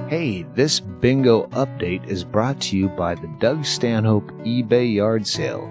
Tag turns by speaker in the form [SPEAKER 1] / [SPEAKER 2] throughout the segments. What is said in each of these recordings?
[SPEAKER 1] Hey, this bingo update is brought to you by the Doug Stanhope eBay yard sale.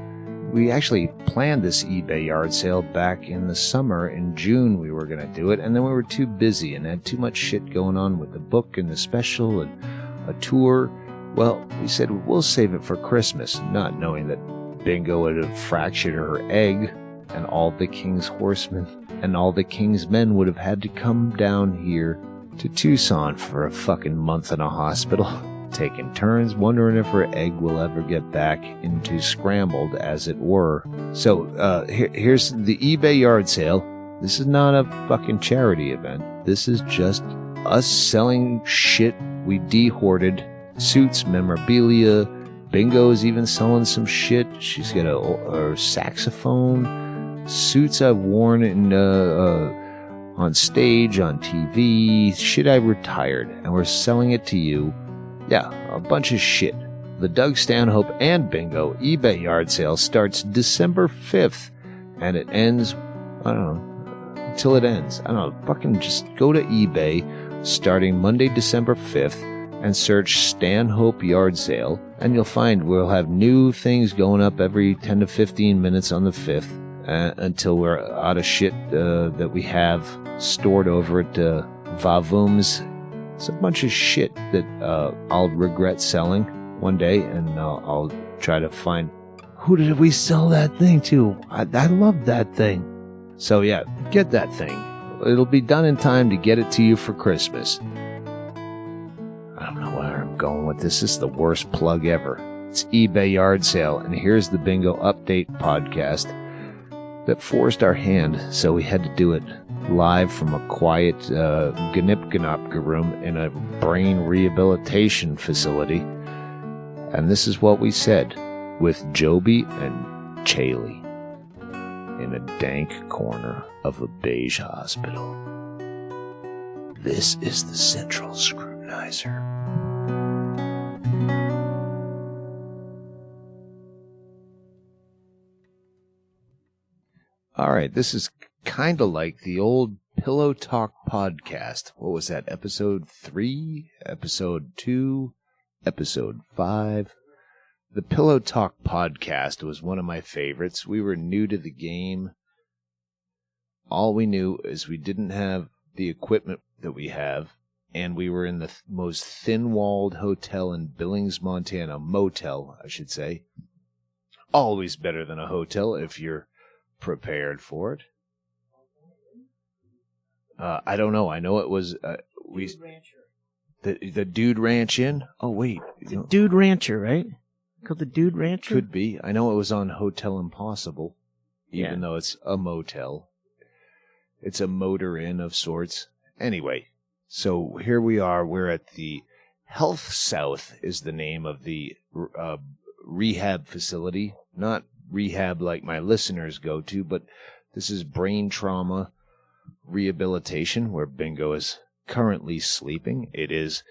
[SPEAKER 1] We actually planned this eBay yard sale back in the summer. In June we were going to do it, and then we were too busy and had too much shit going on with the book and the special and a tour. Well, we said we'll save it for Christmas, not knowing that Bingo would have fractured her egg, and all the king's horsemen and all the king's men would have had to come down here to Tucson for a fucking month in a hospital, taking turns wondering if her egg will ever get back into scrambled, as it were. So, here's the eBay yard sale. This is not a fucking charity event. This is just us selling shit we de-hoarded. Suits, memorabilia. Bingo's even selling some shit. She's got a saxophone. Suits I've worn in, on stage, on TV, shit I retired, and we're selling it to you. Yeah, a bunch of shit. The Doug Stanhope and Bingo eBay yard sale starts December 5th, and it ends, I don't know, until it ends. I don't know, fucking just go to eBay starting Monday, December 5th, and search Stanhope yard sale, and you'll find we'll have new things going up every 10 to 15 minutes on the 5th. Until we're out of shit that we have stored over at Vavoom's. It's a bunch of shit that I'll regret selling one day, and I'll try to find who did we sell that thing to. I love that thing. So yeah, get that thing. It'll be done in time to get it to you for Christmas. I don't know where I'm going with this. This is the worst plug ever. It's eBay yard sale, and here's the Bingo Update podcast that forced our hand, so we had to do it live from a quiet Gnipganopka room in a brain rehabilitation facility. And this is what we said with Jobi and Chaille in a dank corner of a beige hospital. This is the Central Scrutinizer. All right, this is kind of like the old Pillow Talk podcast. What was that, episode 3, episode 2, episode 5? The Pillow Talk podcast was one of my favorites. We were new to the game. All we knew is we didn't have the equipment that we have, and we were in the most thin-walled hotel in Billings, Montana. Motel, I should say. Always better than a hotel if you're prepared for it. I don't know. I know it was the Dude Ranch Inn. Oh wait,
[SPEAKER 2] the Dude Rancher, right? Called the Dude Rancher.
[SPEAKER 1] Could be. I know it was on Hotel Impossible, even though it's a motel. It's a motor inn of sorts. Anyway, so here we are. We're at the Health South is the name of the rehab facility. Not rehab like my listeners go to, but this is brain trauma rehabilitation where Bingo is currently sleeping. It is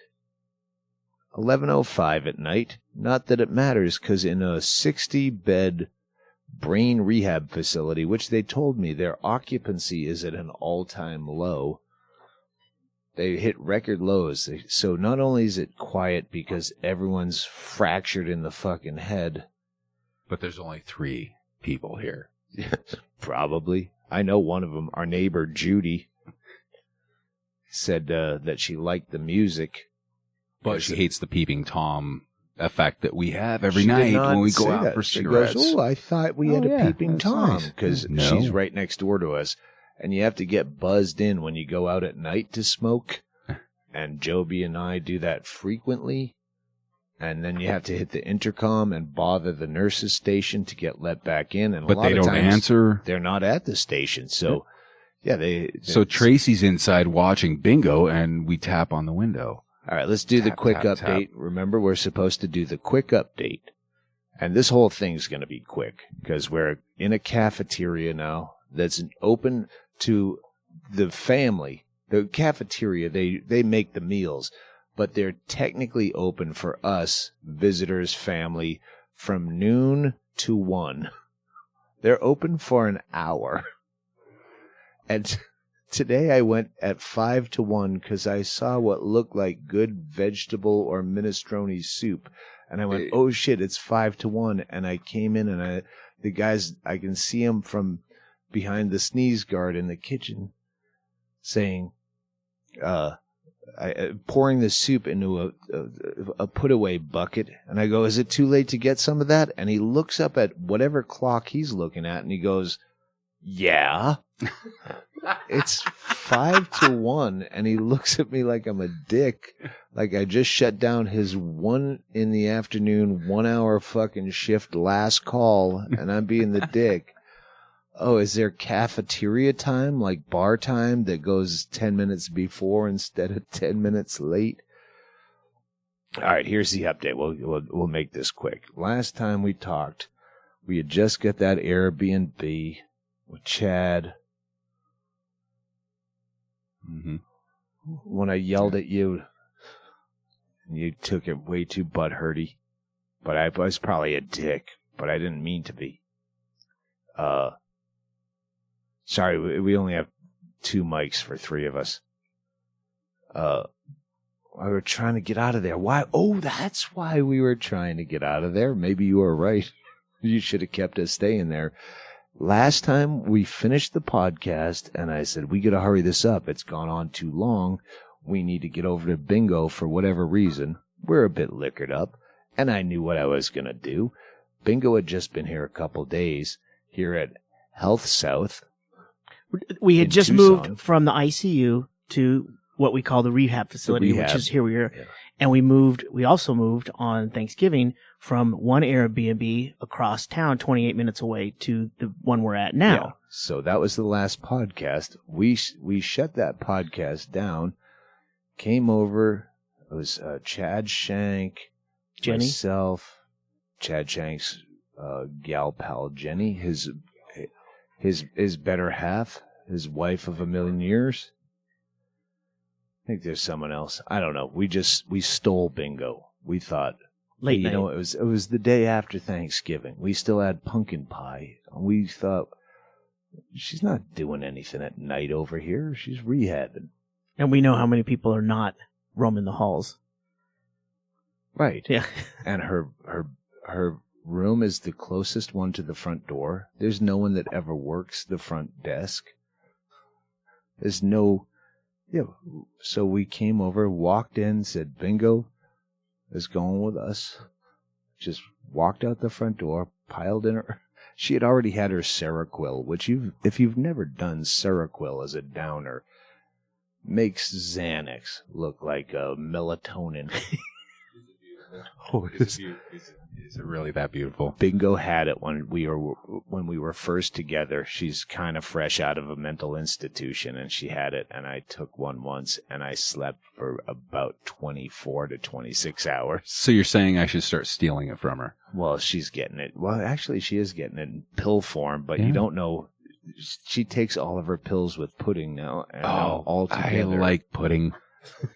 [SPEAKER 1] 11:05 at night. Not that it matters, because in a 60-bed brain rehab facility, which they told me their occupancy is at an all-time low, they hit record lows. So not only is it quiet because everyone's fractured in the fucking head,
[SPEAKER 3] but there's only 3 people here.
[SPEAKER 1] Probably. I know one of them, our neighbor Judy, said that she liked the music.
[SPEAKER 3] But she hates the peeping Tom effect that we have every night when we go out for cigarettes.
[SPEAKER 1] She goes, I thought we had a peeping Tom, because she's right next door to us. And you have to get buzzed in when you go out at night to smoke. And Jobi and I do that frequently. And then you have to hit the intercom and bother the nurse's station to get let back in. And
[SPEAKER 3] but they don't answer.
[SPEAKER 1] They're not at the station. So,
[SPEAKER 3] So Tracy's inside watching Bingo, and we tap on the window.
[SPEAKER 1] All right, let's do the quick update. Remember, we're supposed to do the quick update. And this whole thing's going to be quick, because we're in a cafeteria now that's open to the family. The cafeteria, they make the meals, but they're technically open for us, visitors, family, from noon to 1. They're open for an hour. And Today I went at 5-1 because I saw what looked like good vegetable or minestrone soup. And I went, oh shit, it's 5-1. And I came in and the guys, I can see them from behind the sneeze guard in the kitchen saying, pouring the soup into a put-away bucket. And I go, is it too late to get some of that? And he looks up at whatever clock he's looking at and he goes, yeah. It's 5-1. And he looks at me like I'm a dick. Like I just shut down his 1 in the afternoon, 1 hour fucking shift last call. And I'm being the dick. Oh, is there cafeteria time, like bar time, that goes 10 minutes before instead of 10 minutes late? All right, here's the update. We'll make this quick. Last time we talked, we had just got that Airbnb with Chad.
[SPEAKER 3] Mm-hmm.
[SPEAKER 1] When I yelled at you, you took it way too butthurty. But I was probably a dick, but I didn't mean to be. Sorry, we only have 2 mics for 3 of us. We were trying to get out of there. Why? Oh, that's why we were trying to get out of there. Maybe you were right. You should have kept us staying there. Last time we finished the podcast, and I said, we got to hurry this up. It's gone on too long. We need to get over to Bingo for whatever reason. We're a bit liquored up, and I knew what I was going to do. Bingo had just been here a couple days here at Health South.
[SPEAKER 2] We had just
[SPEAKER 1] Tucson.
[SPEAKER 2] moved from the ICU to what we call the rehab facility,
[SPEAKER 1] rehab.
[SPEAKER 2] which is here we are.
[SPEAKER 1] Yeah.
[SPEAKER 2] And we also moved on Thanksgiving from one Airbnb across town, 28 minutes away, to the one we're at now.
[SPEAKER 1] Yeah. So that was the last podcast. We shut that podcast down, came over. It was Chad Shank,
[SPEAKER 2] Jenny,
[SPEAKER 1] myself, Chad Shank's gal pal Jenny, his better half, his wife of a million years. I think there's someone else. I don't know. We stole Bingo. We thought,
[SPEAKER 2] late night.
[SPEAKER 1] You know, it was the day after Thanksgiving. We still had pumpkin pie. We thought, she's not doing anything at night over here. She's rehabbing.
[SPEAKER 2] And we know how many people are not roaming the halls.
[SPEAKER 1] Right.
[SPEAKER 2] Yeah.
[SPEAKER 1] And her room is the closest one to the front door. There's no one that ever works the front desk. There's no... Yeah, so we came over, walked in, said, Bingo is going with us. Just walked out the front door, piled in her. She had already had her Seroquel, which if you've never done Seroquel as a downer, makes Xanax look like a melatonin.
[SPEAKER 3] Oh, is it really that beautiful?
[SPEAKER 1] Bingo had it when we were first together. She's kind of fresh out of a mental institution, and she had it, and I took one once, and I slept for about 24 to 26 hours.
[SPEAKER 3] So you're saying I should start stealing it from her?
[SPEAKER 1] Well, she's getting it. Well, actually, she is getting it in pill form, but
[SPEAKER 3] Yeah.
[SPEAKER 1] You don't know. She takes all of her pills with pudding now, and now all together.
[SPEAKER 3] I like pudding.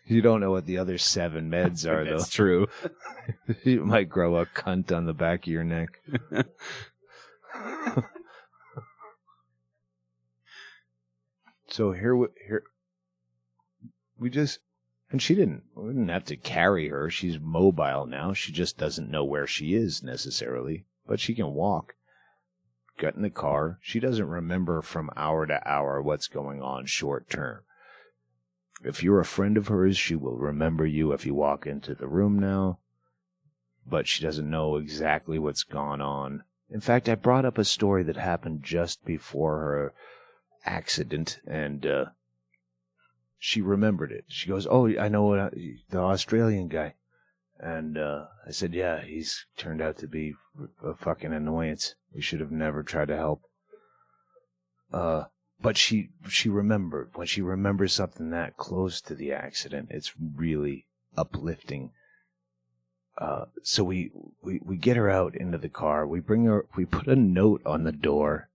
[SPEAKER 1] You don't know what the other 7 meds are, though.
[SPEAKER 3] That's true.
[SPEAKER 1] You might grow a cunt on the back of your neck. So here we just, and we didn't have to carry her. She's mobile now. She just doesn't know where she is necessarily, but she can walk. Got in the car. She doesn't remember from hour to hour what's going on short term. If you're a friend of hers, she will remember you if you walk into the room now. But she doesn't know exactly what's gone on. In fact, I brought up a story that happened just before her accident, and she remembered it. She goes, oh, I know the Australian guy. And I said, yeah, he's turned out to be a fucking annoyance. We should have never tried to help. But she remembered. When she remembers something that close to the accident, it's really uplifting. So we get her out into the car. We put a note on the door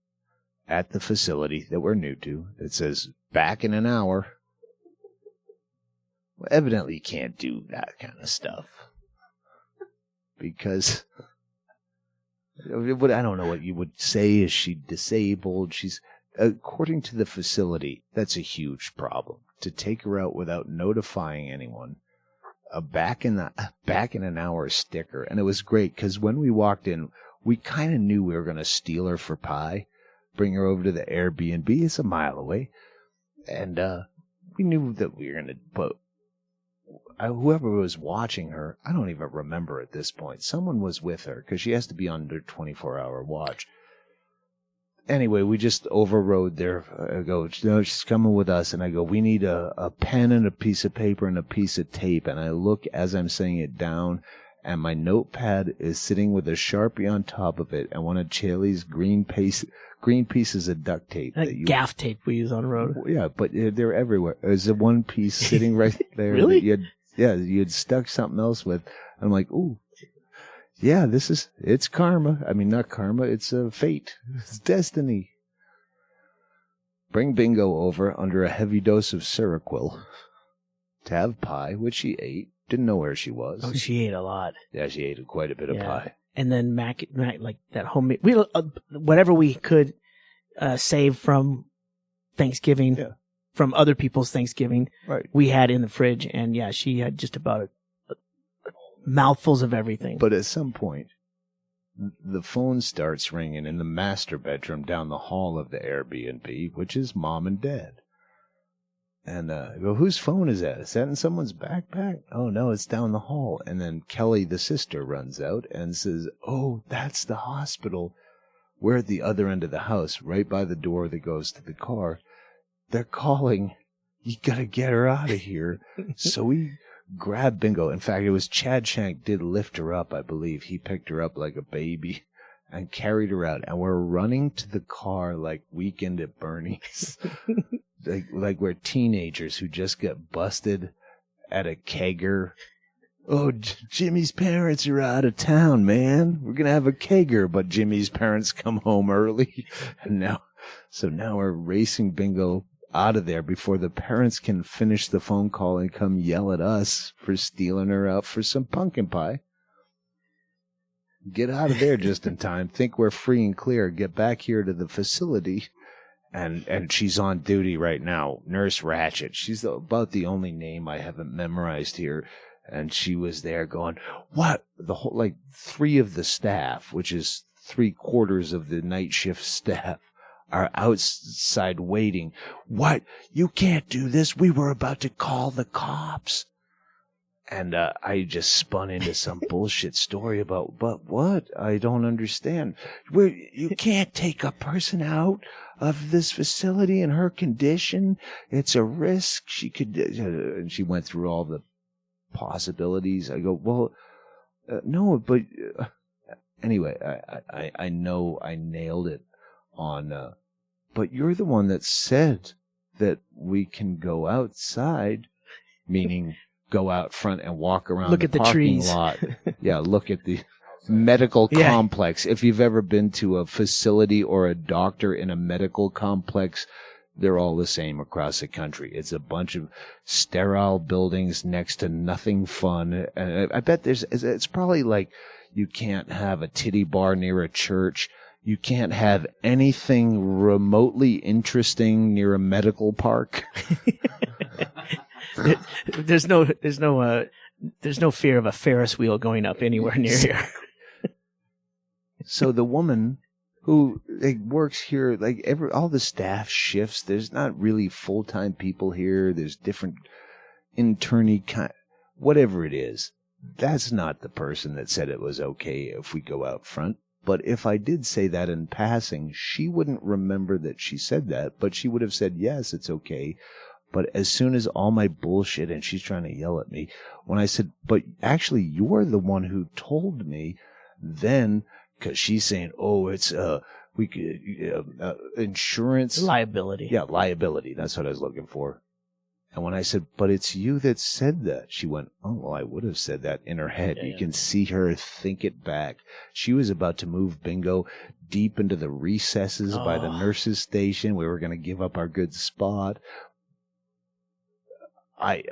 [SPEAKER 1] at the facility that we're new to. It says, back in an hour. Well, evidently you can't do that kind of stuff. Because I don't know what you would say. Is she disabled? according to the facility, that's a huge problem. To take her out without notifying anyone. Back in an hour sticker. And it was great because when we walked in, we kind of knew we were going to steal her for pie, bring her over to the Airbnb. It's a mile away. And we knew that we were going to, but whoever was watching her, I don't even remember at this point. Someone was with her because she has to be under 24-hour watch. Anyway, we just overrode there. I go, no, she's coming with us. And I go, we need a pen and a piece of paper and a piece of tape. And I look as I'm saying it down, and my notepad is sitting with a Sharpie on top of it and one of Chaille's green pieces of duct tape.
[SPEAKER 2] That gaff tape we use on the road.
[SPEAKER 1] Yeah, but they're everywhere. There's a one piece sitting right there.
[SPEAKER 2] Really?
[SPEAKER 1] You had stuck something else with. I'm like, ooh. Yeah, it's karma. I mean, not karma, it's fate. It's destiny. Bring Bingo over under a heavy dose of Seroquel to have pie, which she ate. Didn't know where she was.
[SPEAKER 2] Oh, she ate a lot.
[SPEAKER 1] Yeah, she ate quite a bit of pie.
[SPEAKER 2] And then Mac like that homemade, whatever we could save from Thanksgiving, from other people's Thanksgiving,
[SPEAKER 1] right,
[SPEAKER 2] we had in the fridge. And yeah, she had just about mouthfuls of everything.
[SPEAKER 1] But at some point, the phone starts ringing in the master bedroom down the hall of the Airbnb, which is Mom and Dad. And I go, whose phone is that? Is that in someone's backpack? Oh, no, it's down the hall. And then Kelly, the sister, runs out and says, oh, that's the hospital. We're at the other end of the house, right by the door that goes to the car. They're calling. You got to get her out of here. So we grab Bingo. In fact, it was Chad Shank did lift her up, I believe. He picked her up like a baby and carried her out. And we're running to the car like Weekend at Bernie's. like we're teenagers who just got busted at a kegger. Oh, Jimmy's parents are out of town, man. We're going to have a kegger, but Jimmy's parents come home early. And now we're racing Bingo out of there before the parents can finish the phone call and come yell at us for stealing her out for some pumpkin pie. Get out of there just in time. Think we're free and clear. Get back here to the facility. And she's on duty right now. Nurse Ratchet. She's about the only name I haven't memorized here. And she was there going, what? The whole, like 3 of the staff, which is 3/4 of the night shift staff, are outside waiting. What? You can't do this. We were about to call the cops. And I just spun into some bullshit story about, but what? I don't understand. You can't take a person out of this facility in her condition. It's a risk. She could, and she went through all the possibilities. I go, well, no, but anyway, I know I nailed it on, but you're the one that said that we can go outside, meaning go out front and walk around
[SPEAKER 2] look
[SPEAKER 1] the
[SPEAKER 2] at the
[SPEAKER 1] parking
[SPEAKER 2] trees.
[SPEAKER 1] lot. Yeah, look at the medical complex. If you've ever been to a facility or a doctor in a medical complex, they're all the same across the country. It's a bunch of sterile buildings next to nothing fun. And I bet it's probably like you can't have a titty bar near a church. You can't have anything remotely interesting near a medical park.
[SPEAKER 2] There's no fear of a Ferris wheel going up anywhere near here.
[SPEAKER 1] So the woman who works here, all the staff shifts. There's not really full-time people here. There's different internee whatever it is. That's not the person that said it was okay if we go out front. But if I did say that in passing, she wouldn't remember that she said that, but she would have said, yes, it's okay. But as soon as all my bullshit, and she's trying to yell at me, when I said, but actually you're the one who told me, then, because she's saying, oh, it's we could insurance.
[SPEAKER 2] Liability.
[SPEAKER 1] Yeah, liability. That's what I was looking for. And when I said, but it's you that said that, she went, oh, well, I would have said that in her head. You can see her think it back. She was about to move Bingo deep into the recesses by the nurse's station. We were going to give up our good spot. I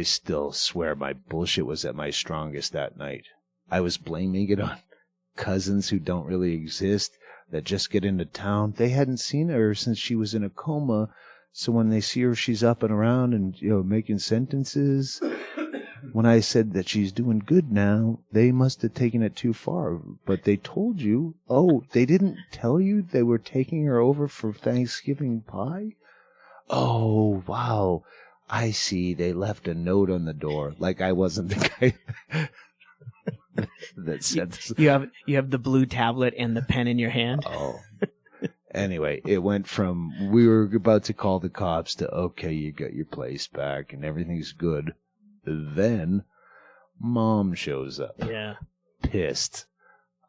[SPEAKER 1] still swear my bullshit was at my strongest that night. I was blaming it on cousins who don't really exist. that just get into town. They hadn't seen her since she was in a coma. So when they see her, she's up and around and, making sentences. When I said that she's doing good now, they must have taken it too far. But they told you. Oh, they didn't tell you they were taking her over for Thanksgiving pie? Oh, wow. I see. They left a note on the door. Like I wasn't the guy that said this.
[SPEAKER 2] You have the blue tablet and the pen in your hand.
[SPEAKER 1] Oh. Anyway, it went from we were about to call the cops to, okay, you got your place back and everything's good. Then Mom shows up.
[SPEAKER 2] Yeah.
[SPEAKER 1] Pissed.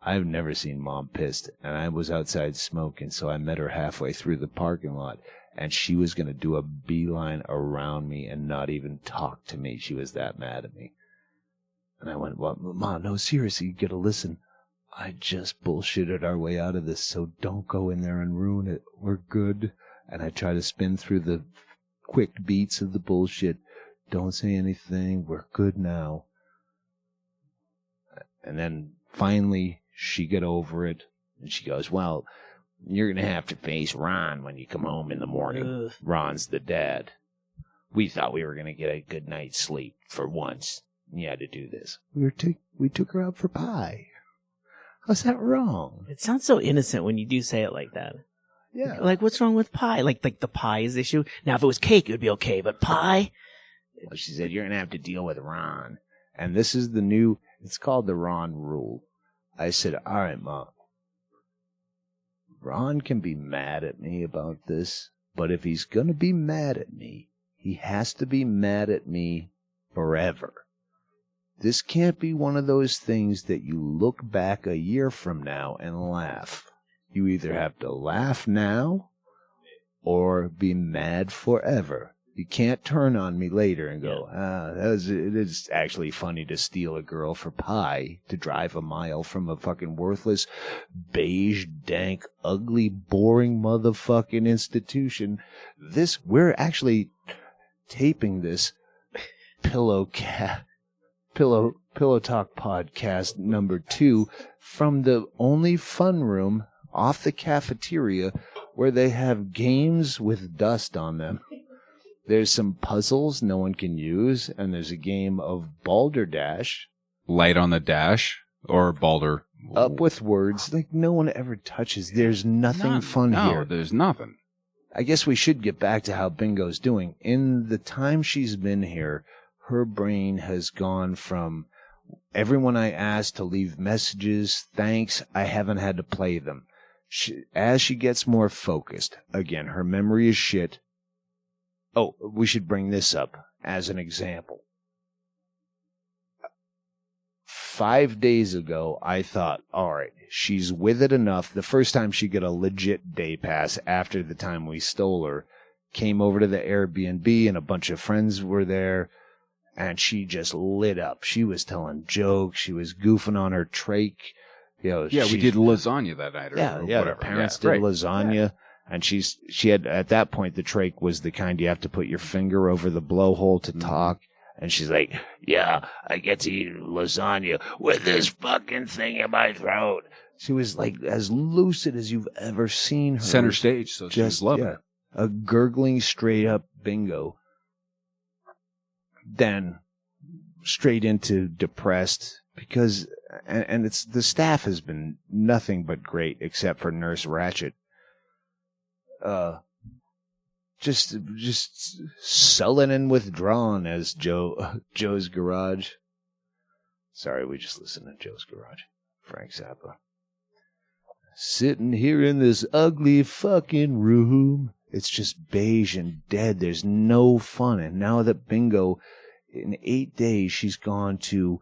[SPEAKER 1] I've never seen Mom pissed. And I was outside smoking, so I met her halfway through the parking lot. And she was going to do a beeline around me and not even talk to me. She was that mad at me. And I went, well, Mom, no, seriously, you got to listen. I just bullshitted our way out of this, so don't go in there and ruin it. We're good. And I try to spin through the quick beats of the bullshit. Don't say anything. We're good now. And then finally she got over it. And she goes, well, you're going to have to face Ron when you come home in the morning.
[SPEAKER 2] Ugh.
[SPEAKER 1] Ron's the dad. We thought we were going to get a good night's sleep for once. You had to do this. We took her out for pie. How's that wrong?
[SPEAKER 2] It sounds so innocent when you do say it like that.
[SPEAKER 1] Yeah.
[SPEAKER 2] Like, what's wrong with pie? Like the pie is the issue. Now, if it was cake, it would be okay, but pie?
[SPEAKER 1] Well, she said, you're going to have to deal with Ron. And this is it's called the Ron rule. I said, all right, Mom. Ron can be mad at me about this, but if he's going to be mad at me, he has to be mad at me forever. This can't be one of those things that you look back a year from now and laugh. You either have to laugh now or be mad forever. You can't turn on me later and go, it is actually funny to steal a girl for pie, to drive a mile from a fucking worthless, beige, dank, ugly, boring motherfucking institution. We're actually taping this Pillow Talk podcast number 2 from the only fun room off the cafeteria where they have games with dust on them. There's some puzzles no one can use, and there's a game of balderdash.
[SPEAKER 3] Light on the dash or balder.
[SPEAKER 1] Up with words like no one ever touches. There's nothing fun here.
[SPEAKER 3] No, there's nothing.
[SPEAKER 1] I guess we should get back to how Bingo's doing. In the time she's been here, her brain has gone from everyone I asked to leave messages, thanks, I haven't had to play them. As she gets more focused, again, her memory is shit. Oh, we should bring this up as an example. 5 days ago, I thought, all right, she's with it enough. The first time she got a legit day pass after the time we stole her, came over to the Airbnb and a bunch of friends were there, and she just lit up. She was telling jokes. She was goofing on her trach.
[SPEAKER 3] We did lasagna that night. Or whatever.
[SPEAKER 1] The parents did lasagna. Yeah. And she had, at that point, the trach was the kind you have to put your finger over the blowhole to talk. And she's like, yeah, I get to eat lasagna with this fucking thing in my throat. She was like as lucid as you've ever seen her.
[SPEAKER 3] Center stage, so she was loving it.
[SPEAKER 1] A gurgling straight up Bingo. Then straight into depressed because, and it's the staff has been nothing but great except for Nurse Ratchet. Just sullen and withdrawn as Joe's Garage. Sorry, we just listened to Joe's Garage. Frank Zappa. Sitting here in this ugly fucking room. It's just beige and dead. There's no fun. And now that Bingo, in 8 days, she's gone to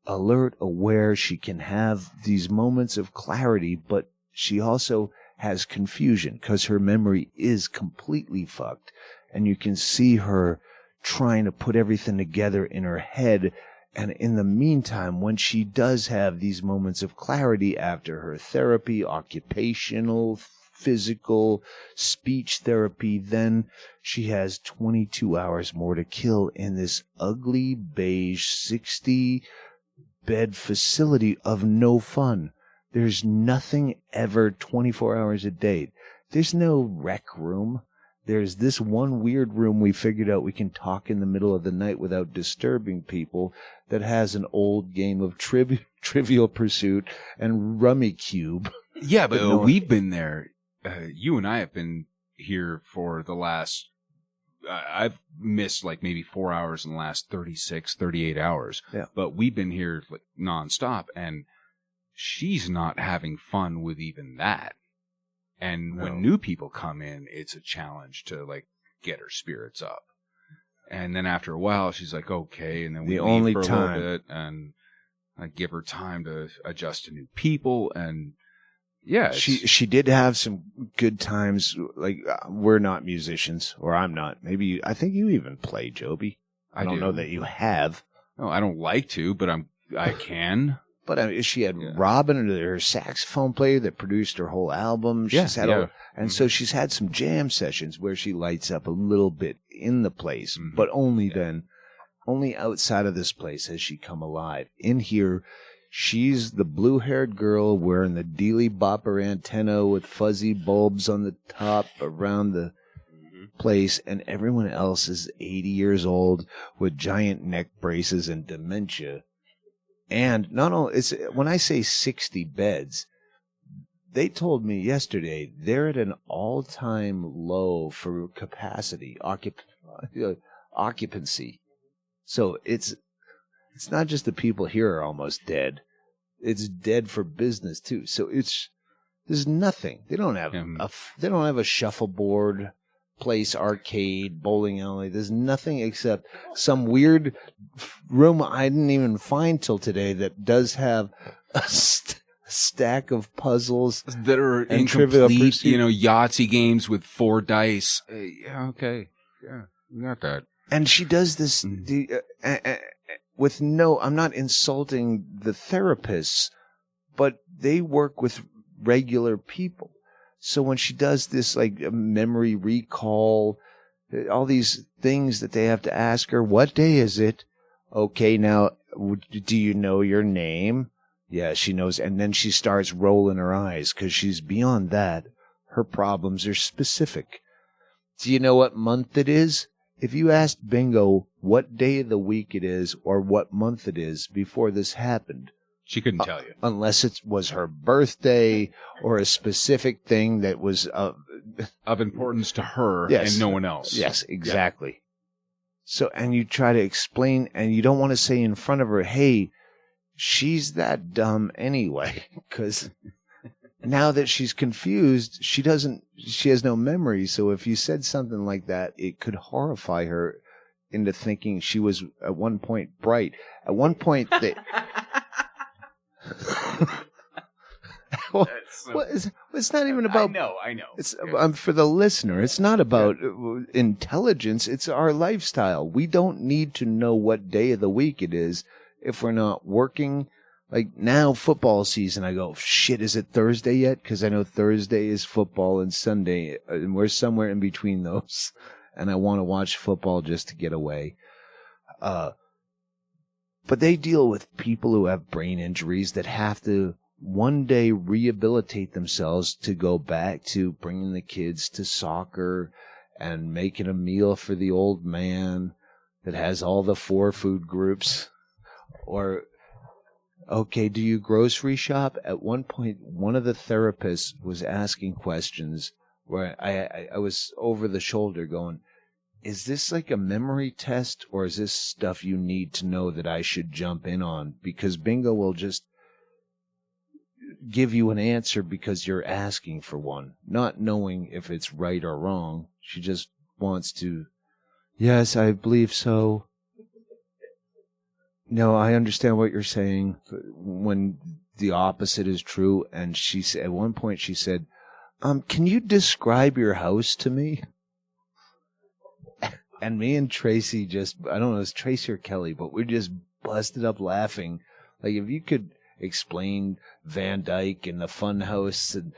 [SPEAKER 1] alert, aware. She can have these moments of clarity, but she also has confusion because her memory is completely fucked. And you can see her trying to put everything together in her head. And in the meantime, when she does have these moments of clarity after her therapy, occupational, physical, speech therapy, then she has 22 hours more to kill in this ugly beige 60-bed facility of no fun. There's nothing ever 24 hours a day. There's no rec room. There's this one weird room we figured out we can talk in the middle of the night without disturbing people that has an old game of Trivial Pursuit and Rummy Cube.
[SPEAKER 3] Yeah, but we've been there. You and I have been here for the last... I've missed like maybe 4 hours in the last 36, 38 hours.
[SPEAKER 1] Yeah.
[SPEAKER 3] But we've been here like nonstop, and she's not having fun with even that. And when new people come in, it's a challenge to like get her spirits up. And then after a while, she's like, okay. And then we leave for a little bit, and I give her time to adjust to new people. And yeah,
[SPEAKER 1] she did have some good times. Like we're not musicians, or I'm not. Maybe I think you even play, Jobi. I don't know that you have.
[SPEAKER 3] No, I don't like to, but I can.
[SPEAKER 1] But I mean, she had Robin, her saxophone player that produced her whole album. She's had so she's had some jam sessions where she lights up a little bit in the place, but only then. Only outside of this place has she come alive. In here, she's the blue-haired girl wearing the Dealey Bopper antenna with fuzzy bulbs on the top around the place, and everyone else is 80 years old with giant neck braces and dementia. And not only when I say 60 beds, they told me yesterday they're at an all-time low for capacity, occupancy. So it's not just the people here are almost dead; it's dead for business too. So there's nothing. They don't have a shuffleboard place, arcade, bowling alley. There's nothing except some weird room I didn't even find till today that does have a stack of puzzles
[SPEAKER 3] that are incomplete, Yahtzee games with 4 dice. Yeah, okay. Yeah, we got that.
[SPEAKER 1] And she does this with I'm not insulting the therapists, but they work with regular people. So when she does this, like, memory recall, all these things that they have to ask her, what day is it? Okay, now, do you know your name? Yeah, she knows. And then she starts rolling her eyes because she's beyond that. Her problems are specific. Do you know what month it is? If you asked Bingo what day of the week it is or what month it is before this happened,
[SPEAKER 3] she couldn't tell you.
[SPEAKER 1] Unless it was her birthday or a specific thing that was of
[SPEAKER 3] importance to her and no one else.
[SPEAKER 1] Yes, exactly. Yeah. So, and you try to explain, and you don't want to say in front of her, hey, she's that dumb anyway, because now that she's confused, she has no memory. So if you said something like that, it could horrify her into thinking she was at one point bright. At one point, it's not even about.
[SPEAKER 3] I know.
[SPEAKER 1] It's for the listener. It's not about intelligence. It's our lifestyle. We don't need to know what day of the week it is if we're not working. Like now, football season, I go, shit, is it Thursday yet? Because I know Thursday is football and Sunday, and we're somewhere in between those. And I want to watch football just to get away. But they deal with people who have brain injuries that have to one day rehabilitate themselves to go back to bringing the kids to soccer and making a meal for the old man that has all the 4 food groups. Or, okay, do you grocery shop? At one point, one of the therapists was asking questions where I was over the shoulder going, is this like a memory test, or is this stuff you need to know that I should jump in on? Because Bingo will just give you an answer because you're asking for one, not knowing if it's right or wrong. She just wants to, yes, I believe so. No, I understand what you're saying, when the opposite is true. And she said, at one point she said, can you describe your house to me? And me and Tracy I don't know, it's Tracy or Kelly, but we just busted up laughing. Like, if you could explain Van Dyke and the Fun House, and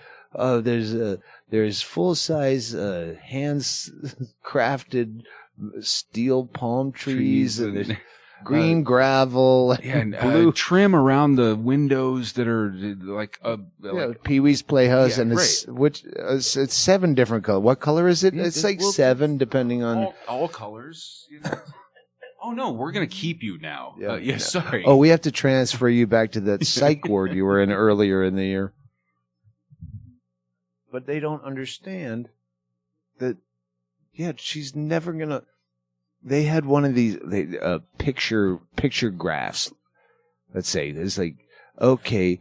[SPEAKER 1] there's full-size hands crafted steel palm trees and green gravel,
[SPEAKER 3] Yeah, and
[SPEAKER 1] blue
[SPEAKER 3] trim around the windows that are like
[SPEAKER 1] Pee Wee's Playhouse,
[SPEAKER 3] Yeah,
[SPEAKER 1] and it's 7 different colors. What color is it?
[SPEAKER 3] Yeah,
[SPEAKER 1] It's like
[SPEAKER 3] well,
[SPEAKER 1] 7 depending on
[SPEAKER 3] all colors. You know? Oh no, we're gonna keep you now.
[SPEAKER 1] Yeah.
[SPEAKER 3] Sorry.
[SPEAKER 1] Oh, we have to transfer you back to that psych ward you were in earlier in the year. But they don't understand that. Yeah, she's never gonna. They had one of these picture graphs. Let's say there's like, okay,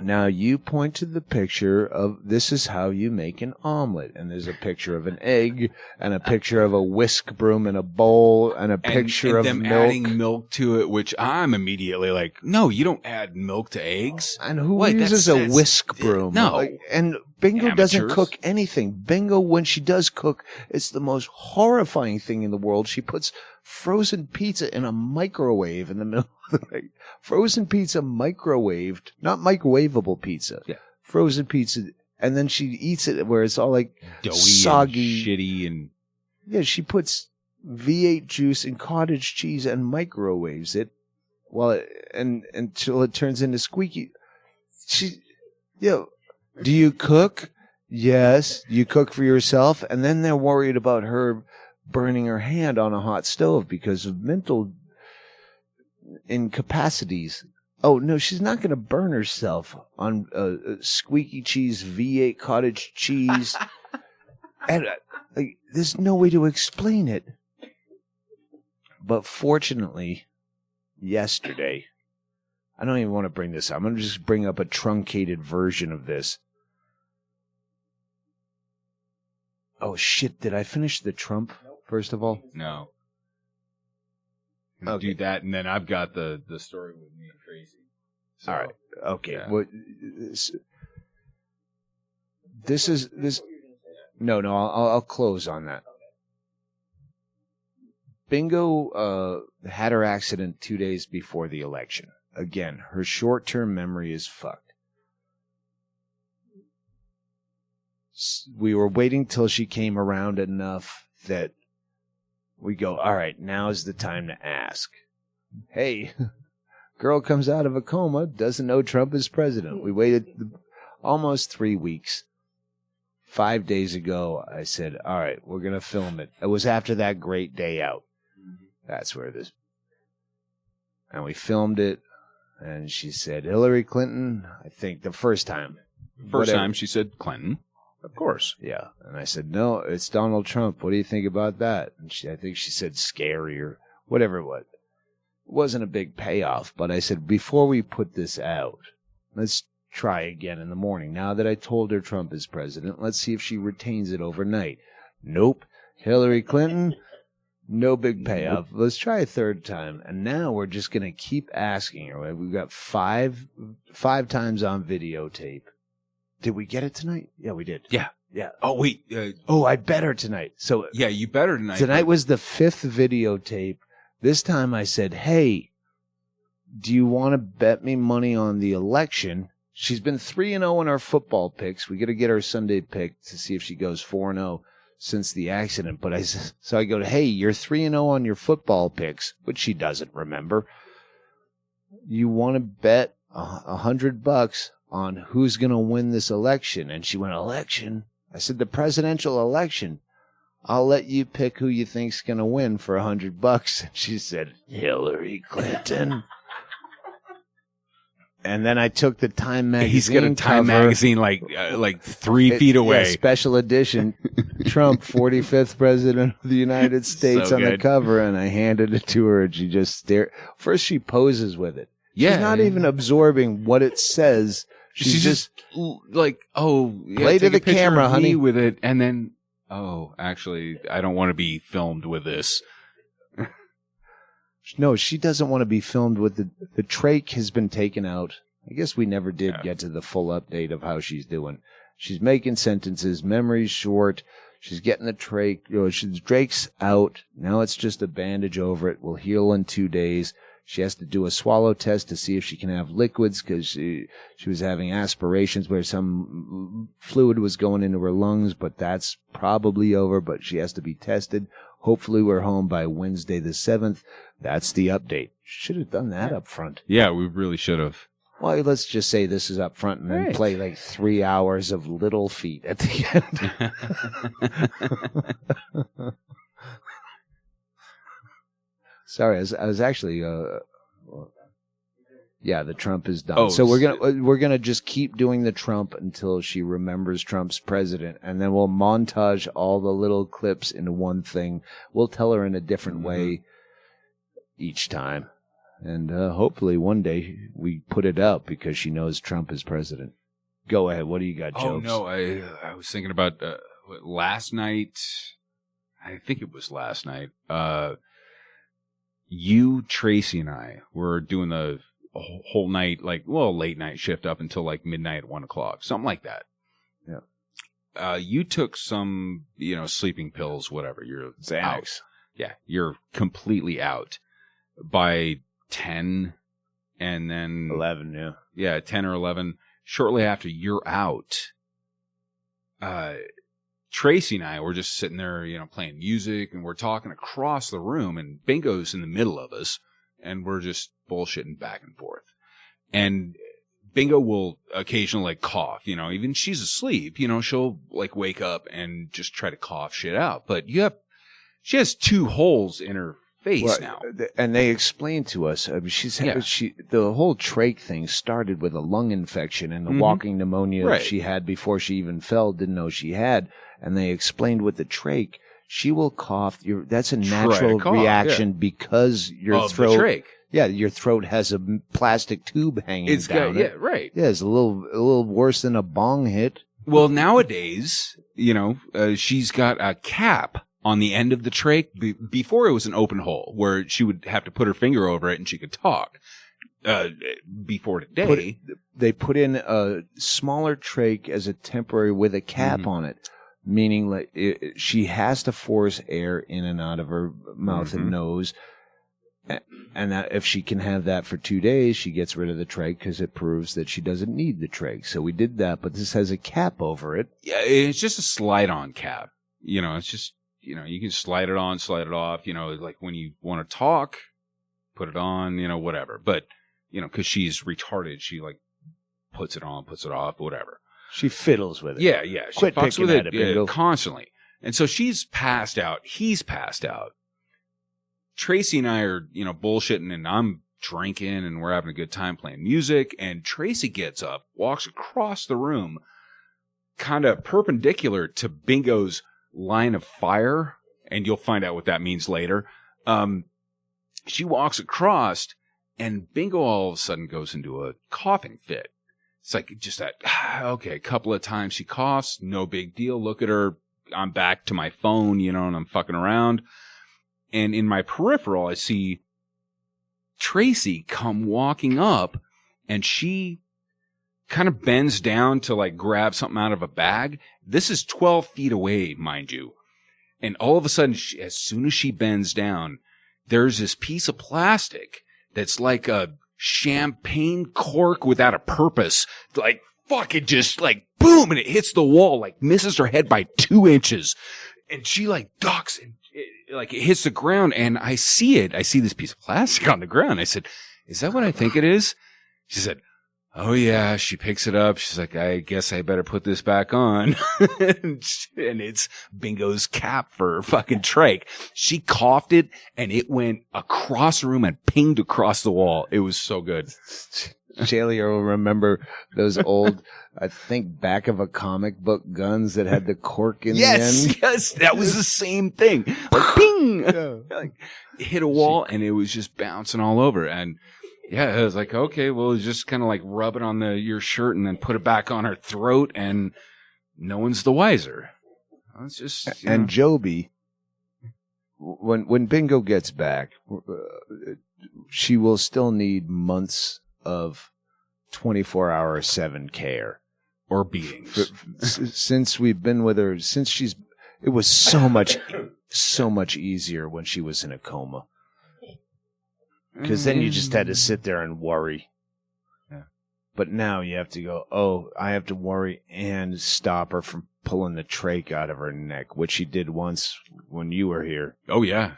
[SPEAKER 1] now you point to the picture of this is how you make an omelet, and there's a picture of an egg and a picture of a whisk broom in a bowl and a picture
[SPEAKER 3] and
[SPEAKER 1] of
[SPEAKER 3] them
[SPEAKER 1] milk.
[SPEAKER 3] adding milk to it, which I'm immediately like, no, you don't add milk to eggs.
[SPEAKER 1] And who uses a whisk broom?
[SPEAKER 3] No.
[SPEAKER 1] And Bingo doesn't
[SPEAKER 3] Amateurs.
[SPEAKER 1] cook anything. Bingo, when she does cook, it's the most horrifying thing in the world. She puts frozen pizza in a microwave in the middle of the night. Frozen pizza microwaved, not microwavable pizza.
[SPEAKER 3] Yeah.
[SPEAKER 1] Frozen pizza. And then she eats it where it's all like
[SPEAKER 3] Doughy
[SPEAKER 1] soggy.
[SPEAKER 3] and shitty and...
[SPEAKER 1] Yeah, she puts V8 juice and cottage cheese and microwaves it until it turns into squeaky. Do you cook? Yes. You cook for yourself? And then they're worried about her burning her hand on a hot stove because of mental incapacities. Oh, no, she's not going to burn herself on squeaky cheese, V8 cottage cheese. And there's no way to explain it. But fortunately, yesterday, I don't even want to bring this up. I'm going to just bring up a truncated version of this. Oh, shit. Did I finish the Trump, first of all?
[SPEAKER 3] No.
[SPEAKER 1] Okay.
[SPEAKER 3] Do that, and then I've got the story with me and Tracy. So,
[SPEAKER 1] all right. Okay.
[SPEAKER 3] Yeah.
[SPEAKER 1] Well, this is... No, I'll close on that. Bingo had her accident 2 days before the election. Again, her short-term memory is fucked. We were waiting till she came around enough that we go, all right, now's the time to ask. Hey, girl comes out of a coma, doesn't know Trump is president. We waited almost 3 weeks. 5 days ago, I said, all right, we're going to film it. It was after that great day out. That's where this... And we filmed it, and she said, Hillary Clinton, I think the first time.
[SPEAKER 3] First time she said Clinton. Of course.
[SPEAKER 1] Yeah. And I said, no, it's Donald Trump. What do you think about that? And I think she said scary or whatever it was. It wasn't a big payoff, but I said, before we put this out, let's try again in the morning. Now that I told her Trump is president, let's see if she retains it overnight. Nope. Hillary Clinton, no big payoff. Let's try a third time. And now we're just going to keep asking her. We've got five times on videotape. Did we get it tonight? Yeah, we did.
[SPEAKER 3] Yeah.
[SPEAKER 1] Yeah.
[SPEAKER 3] Oh, wait.
[SPEAKER 1] I bet her tonight. So
[SPEAKER 3] yeah, you better tonight.
[SPEAKER 1] Tonight was the 5th videotape. This time I said, hey, do you want to bet me money on the election? She's been 3-0 in our football picks. We got to get her Sunday pick to see if she goes 4-0 since the accident. But I go, hey, you're 3-0 on your football picks, which she doesn't remember. You want to bet $100 on who's going to win this election? And she went, election? I said, the presidential election. I'll let you pick who you think's going to win for $100. And she said, Hillary Clinton. And then I took the Time magazine.
[SPEAKER 3] He's got a Time
[SPEAKER 1] cover,
[SPEAKER 3] magazine like 3 feet away.
[SPEAKER 1] Yeah, special edition. Trump, 45th president of the United States
[SPEAKER 3] So
[SPEAKER 1] on the
[SPEAKER 3] good.
[SPEAKER 1] cover. And I handed it to her and she just stared. First she poses with it.
[SPEAKER 3] Yeah.
[SPEAKER 1] She's not even absorbing what it says. She's just
[SPEAKER 3] like, oh, yeah,
[SPEAKER 1] play to
[SPEAKER 3] take a
[SPEAKER 1] the
[SPEAKER 3] picture
[SPEAKER 1] camera,
[SPEAKER 3] of me
[SPEAKER 1] honey.
[SPEAKER 3] with it, and then, oh, actually, I don't want to be filmed with this.
[SPEAKER 1] No, she doesn't want to be filmed with the trach has been taken out. I guess we never did get to the full update of how she's doing. She's making sentences, memory's short. She's getting the trach. Drake's out. Now it's just a bandage over it. Will heal in 2 days. She has to do a swallow test to see if she can have liquids because she was having aspirations where some fluid was going into her lungs, but that's probably over, but she has to be tested. Hopefully we're home by Wednesday the 7th. That's the update. Should have done that up front.
[SPEAKER 3] Yeah, we really should have.
[SPEAKER 1] Well, let's just say this is up front and then play like 3 hours of Little Feet at the end. Sorry, I was actually... yeah, the Trump is done. So we're gonna just keep doing the Trump until she remembers Trump's president, and then we'll montage all the little clips into one thing. We'll tell her in a different way each time, and hopefully one day we put it up because she knows Trump is president. Go ahead. What do you got, Jokes?
[SPEAKER 3] Oh no, I was thinking about last night. I think it was last night. You, Tracy, and I were doing the whole night, late night shift up until like midnight at 1 o'clock, something like that. Yeah. You took some, sleeping pills, whatever. You're
[SPEAKER 1] Xanax.
[SPEAKER 3] Out. Yeah, you're completely out by 10, and then
[SPEAKER 1] 11. Yeah.
[SPEAKER 3] Yeah, 10 or 11. Shortly after you're out, Tracy and I were just sitting there, playing music, and we're talking across the room, and Bingo's in the middle of us, and we're just bullshitting back and forth. And Bingo will occasionally cough, even she's asleep, she'll wake up and just try to cough shit out. But she has 2 holes in her face now.
[SPEAKER 1] And they explained to us, the whole trach thing started with a lung infection and the walking pneumonia she had before she even fell, didn't know she had. And they explained with the trach, she will cough. That's a natural reaction because your throat. The trach. Yeah, your throat has a plastic tube hanging down.
[SPEAKER 3] Yeah, right.
[SPEAKER 1] Yeah, it's a little worse than a bong hit.
[SPEAKER 3] Well, nowadays, she's got a cap on the end of the trach. Before it was an open hole where she would have to put her finger over it and she could talk. Before today,
[SPEAKER 1] they put in a smaller trach as a temporary with a cap on it. Meaning, she has to force air in and out of her mouth and nose, and that if she can have that for 2 days, she gets rid of the trach because it proves that she doesn't need the trach. So we did that, but this has a cap over it.
[SPEAKER 3] Yeah, it's just a slide-on cap. It's just you can slide it on, slide it off. Like when you want to talk, put it on. Whatever. But because she's retarded, she puts it on, puts it off, whatever.
[SPEAKER 1] She fiddles with it.
[SPEAKER 3] Yeah. She
[SPEAKER 1] Quit
[SPEAKER 3] fucks
[SPEAKER 1] picking
[SPEAKER 3] with
[SPEAKER 1] at
[SPEAKER 3] it
[SPEAKER 1] Bingo.
[SPEAKER 3] Constantly. And so she's passed out. He's passed out. Tracy and I are, bullshitting, and I'm drinking, and we're having a good time playing music. And Tracy gets up, walks across the room, kind of perpendicular to Bingo's line of fire. And you'll find out what that means later. She walks across, and Bingo all of a sudden goes into a coughing fit. It's like just that, a couple of times she coughs, no big deal. Look at her. I'm back to my phone, and I'm fucking around. And in my peripheral, I see Tracy come walking up, and she kind of bends down to grab something out of a bag. This is 12 feet away, mind you. And all of a sudden, as soon as she bends down, there's this piece of plastic that's like a champagne cork without a purpose, fucking just boom, and it hits the wall, misses her head by 2 inches, and she ducks, and it hits the ground, and I see this piece of plastic on the ground. I said, "Is that what I think it is?" She said, "Oh yeah." She picks it up. She's like, "I guess I better put this back on." And it's Bingo's cap for her fucking trach. She coughed it, and it went across the room and pinged across the wall. It was so good.
[SPEAKER 1] Chaille will remember those old, I think, back of a comic book guns that had the cork in the end.
[SPEAKER 3] Yes, that was the same thing. Ping! It hit a wall, and it was just bouncing all over. And yeah, I was like, okay, well, just kind of rub it on your shirt and then put it back on her throat, and no one's the wiser. It's just,
[SPEAKER 1] and Jobi, when Bingo gets back, she will still need months of 24/7 care
[SPEAKER 3] or beatings.
[SPEAKER 1] Since we've been with her, it was so much easier when she was in a coma. Because then you just had to sit there and worry.
[SPEAKER 3] Yeah.
[SPEAKER 1] But now you have to go, oh, I have to worry and stop her from pulling the trach out of her neck, which she did once when you were here.
[SPEAKER 3] Oh, yeah.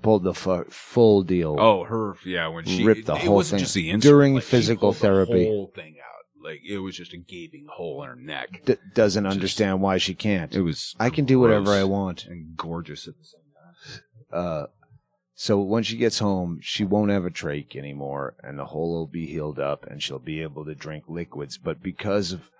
[SPEAKER 1] Pulled the full deal.
[SPEAKER 3] Oh, when she
[SPEAKER 1] ripped the whole
[SPEAKER 3] wasn't
[SPEAKER 1] thing
[SPEAKER 3] just the insert,
[SPEAKER 1] during
[SPEAKER 3] like,
[SPEAKER 1] physical
[SPEAKER 3] she pulled
[SPEAKER 1] therapy.
[SPEAKER 3] The whole thing out. Like, it was just a gaping hole in her neck.
[SPEAKER 1] Doesn't understand why she can't.
[SPEAKER 3] It was
[SPEAKER 1] I can do whatever I want.
[SPEAKER 3] And gorgeous at the same time.
[SPEAKER 1] So when she gets home, she won't have a trach anymore, and the hole will be healed up, and she'll be able to drink liquids. But because of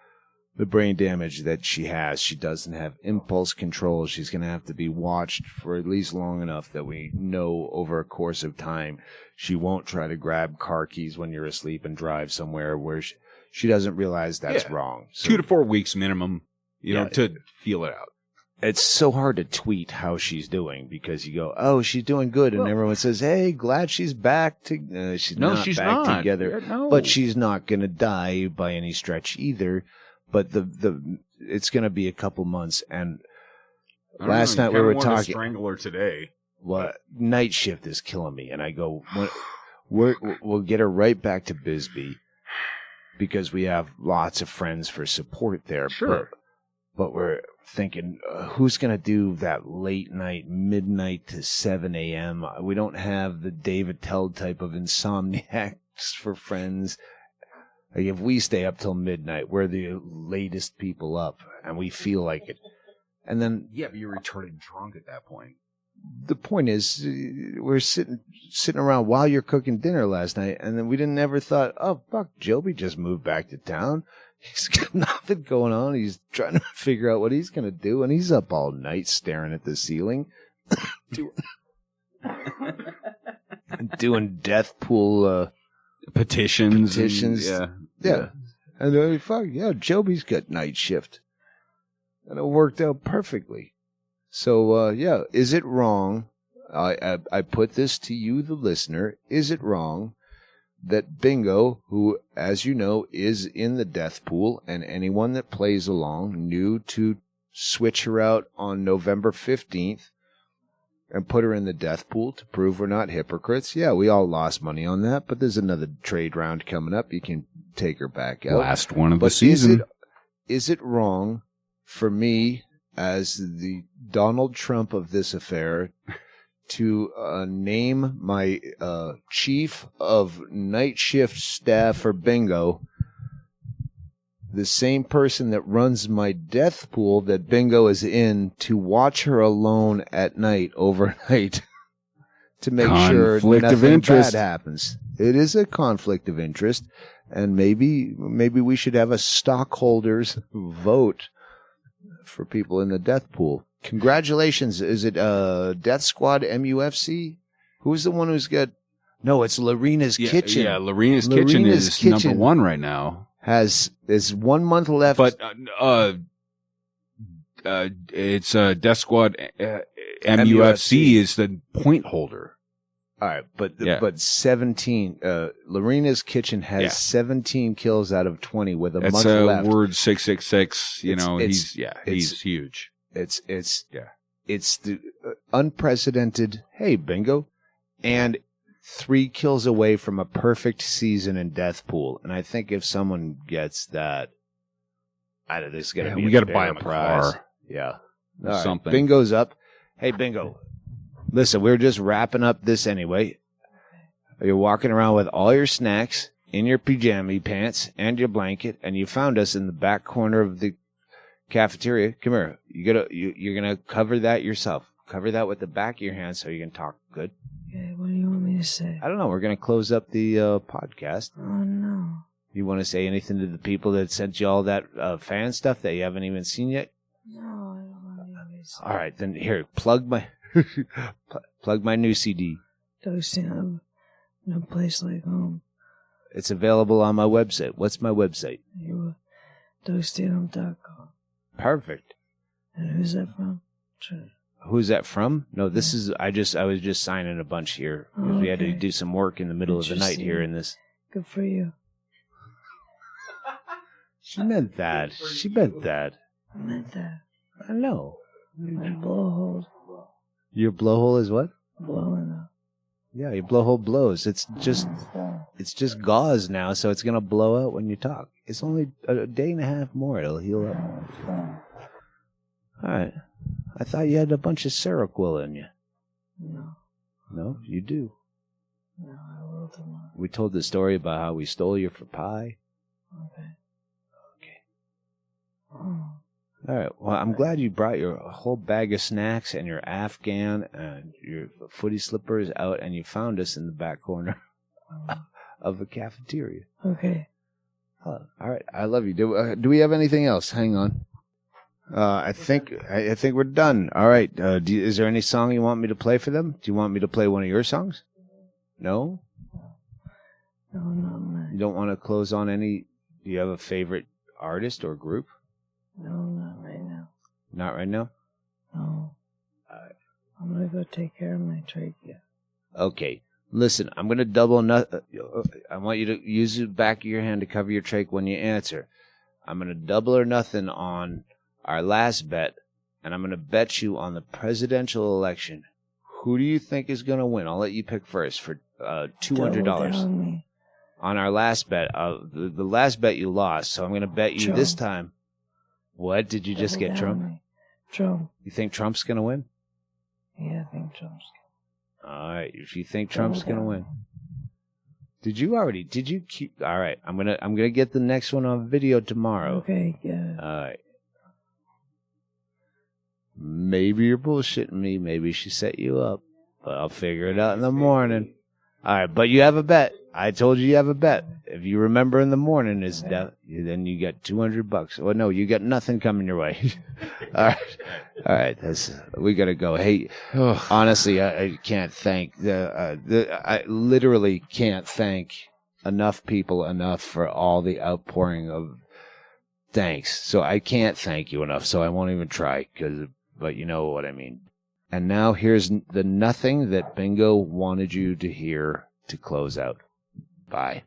[SPEAKER 1] the brain damage that she has, she doesn't have impulse control. She's going to have to be watched for at least long enough that we know over a course of time she won't try to grab car keys when you're asleep and drive somewhere where she doesn't realize that's wrong. So,
[SPEAKER 3] 2 to 4 weeks minimum, you know, to feel it out.
[SPEAKER 1] It's so hard to tweet how she's doing because you go, oh, she's doing good. And everyone says, hey, glad she's back. She's not back together.
[SPEAKER 3] Yeah, no.
[SPEAKER 1] But she's not going to die by any stretch either. But it's going to be a couple months. And last night we were talking.
[SPEAKER 3] Strangle her today.
[SPEAKER 1] Well, night shift is killing me. And I go, we'll get her right back to Bisbee because we have lots of friends for support there.
[SPEAKER 3] Sure.
[SPEAKER 1] But we're thinking, who's going to do that late night, midnight to 7 a.m.? We don't have the David Tell type of insomniacs for friends. Like if we stay up till midnight, we're the latest people up, and we feel like it. And then,
[SPEAKER 3] yeah, but you're retarded drunk at that point.
[SPEAKER 1] The point is, we're sitting around while you're cooking dinner last night, and then we didn't ever thought, oh fuck, Jobi just moved back to town. He's got nothing going on. He's trying to figure out what he's going to do, and he's up all night staring at the ceiling, doing death pool
[SPEAKER 3] petitions.
[SPEAKER 1] And, yeah. And fuck yeah, Jobi's got night shift, and it worked out perfectly. So is it wrong? I put this to you, the listener. Is it wrong that Bingo, who, as you know, is in the death pool, and anyone that plays along knew to switch her out on November 15th and put her in the death pool to prove we're not hypocrites? Yeah, we all lost money on that, but there's another trade round coming up. You can take her back out.
[SPEAKER 3] Last one of the season.
[SPEAKER 1] Is it wrong for me, as the Donald Trump of this affair, to name my chief of night shift staff for Bingo, the same person that runs my death pool that Bingo is in, to watch her alone at night overnight to make sure nothing bad happens? It is a conflict of interest, and maybe we should have a stockholders vote for people in the death pool. Congratulations. Is it Death Squad MUFC? Who's the one who's got... No, it's Lorena's Kitchen.
[SPEAKER 3] Yeah, Lorena's Kitchen is number one right now.
[SPEAKER 1] There's 1 month left.
[SPEAKER 3] But it's Death Squad MUFC is the point holder.
[SPEAKER 1] All right, but 17. Lorena's Kitchen has 17 kills out of 20 with a month left.
[SPEAKER 3] Word 666. He's huge.
[SPEAKER 1] It's the unprecedented. Hey, Bingo, and 3 kills away from a perfect season in death pool. And I think if someone gets that, there's gonna be.
[SPEAKER 3] We got to buy him a car.
[SPEAKER 1] Yeah,
[SPEAKER 3] something.
[SPEAKER 1] Right. Bingo's up. Hey, Bingo. Listen, we're just wrapping up this anyway. You're walking around with all your snacks in your pajama pants and your blanket, and you found us in the back corner of the cafeteria. Come here. You're gonna cover that yourself. Cover that with the back of your hand so you can talk good.
[SPEAKER 4] Okay, what do you want me to say?
[SPEAKER 1] I don't know. We're gonna close up the podcast.
[SPEAKER 4] Oh no.
[SPEAKER 1] You want to say anything to the people that sent you all that fan stuff that you haven't even seen yet?
[SPEAKER 4] No, I don't want to say.
[SPEAKER 1] All right, then here, plug my new CD.
[SPEAKER 4] Tucson, no place like home.
[SPEAKER 1] It's available on my website. What's my website?
[SPEAKER 4] Tucson.com.
[SPEAKER 1] Perfect.
[SPEAKER 4] And who's that from?
[SPEAKER 1] Who's that from? No, this is. I was just signing a bunch here.
[SPEAKER 4] Oh,
[SPEAKER 1] we had to do some work in the middle of the night here in this.
[SPEAKER 4] Good for you.
[SPEAKER 1] She meant that. She meant that.
[SPEAKER 4] I meant that.
[SPEAKER 1] I know.
[SPEAKER 4] My blowhole.
[SPEAKER 1] Your blowhole is what?
[SPEAKER 4] Blowing up.
[SPEAKER 1] Yeah, your blowhole blows. It's just It's just gauze now, so it's gonna blow out when you talk. It's only a day and a half more. It'll heal up. All right. I thought you had a bunch of Seroquel in you.
[SPEAKER 4] No.
[SPEAKER 1] No, you do.
[SPEAKER 4] No, I will tomorrow.
[SPEAKER 1] We told the story about how we stole you for pie.
[SPEAKER 4] Okay. Oh.
[SPEAKER 1] All right. Well, I'm glad you brought your whole bag of snacks and your Afghan and your footy slippers out, and you found us in the back corner of the cafeteria.
[SPEAKER 4] Okay.
[SPEAKER 1] All right. I love you. Do we have anything else? Hang on. I think we're done. All right. Is there any song you want me to play for them? Do you want me to play one of your songs? No?
[SPEAKER 4] No, not much.
[SPEAKER 1] You don't want to close on any? Do you have a favorite artist or group?
[SPEAKER 4] No, not right now.
[SPEAKER 1] Not right now?
[SPEAKER 4] No. I'm going to go take care of my trachea.
[SPEAKER 1] Okay. Listen, I'm going to double. I want you to use the back of your hand to cover your trach when you answer. I'm going to double or nothing on our last bet, and I'm going to bet you on the presidential election. Who do you think is going to win? I'll let you pick first for $200.
[SPEAKER 4] Double down
[SPEAKER 1] On our last bet. The last bet you lost, so I'm going to bet you
[SPEAKER 4] Trump.
[SPEAKER 1] this time. What? Did you just get Trump?
[SPEAKER 4] Me. Trump.
[SPEAKER 1] You think Trump's going to win?
[SPEAKER 4] Yeah, I think Trump's
[SPEAKER 1] All right. If you think Trump's going to win. Did you keep? All right. I'm going to get the next one on video tomorrow.
[SPEAKER 4] Okay, yeah.
[SPEAKER 1] All right. Maybe you're bullshitting me. Maybe she set you up. But I'll figure it out in the morning. All right. But you have a bet. I told you have a bet. If you remember in the morning, then you get $200. Well, no, you got nothing coming your way. All right. We gotta go. Hey, honestly, I can't thank I literally can't thank enough people enough for all the outpouring of thanks. So I can't thank you enough. So I won't even try but you know what I mean. And now here's the nothing that Bingo wanted you to hear to close out. Bye.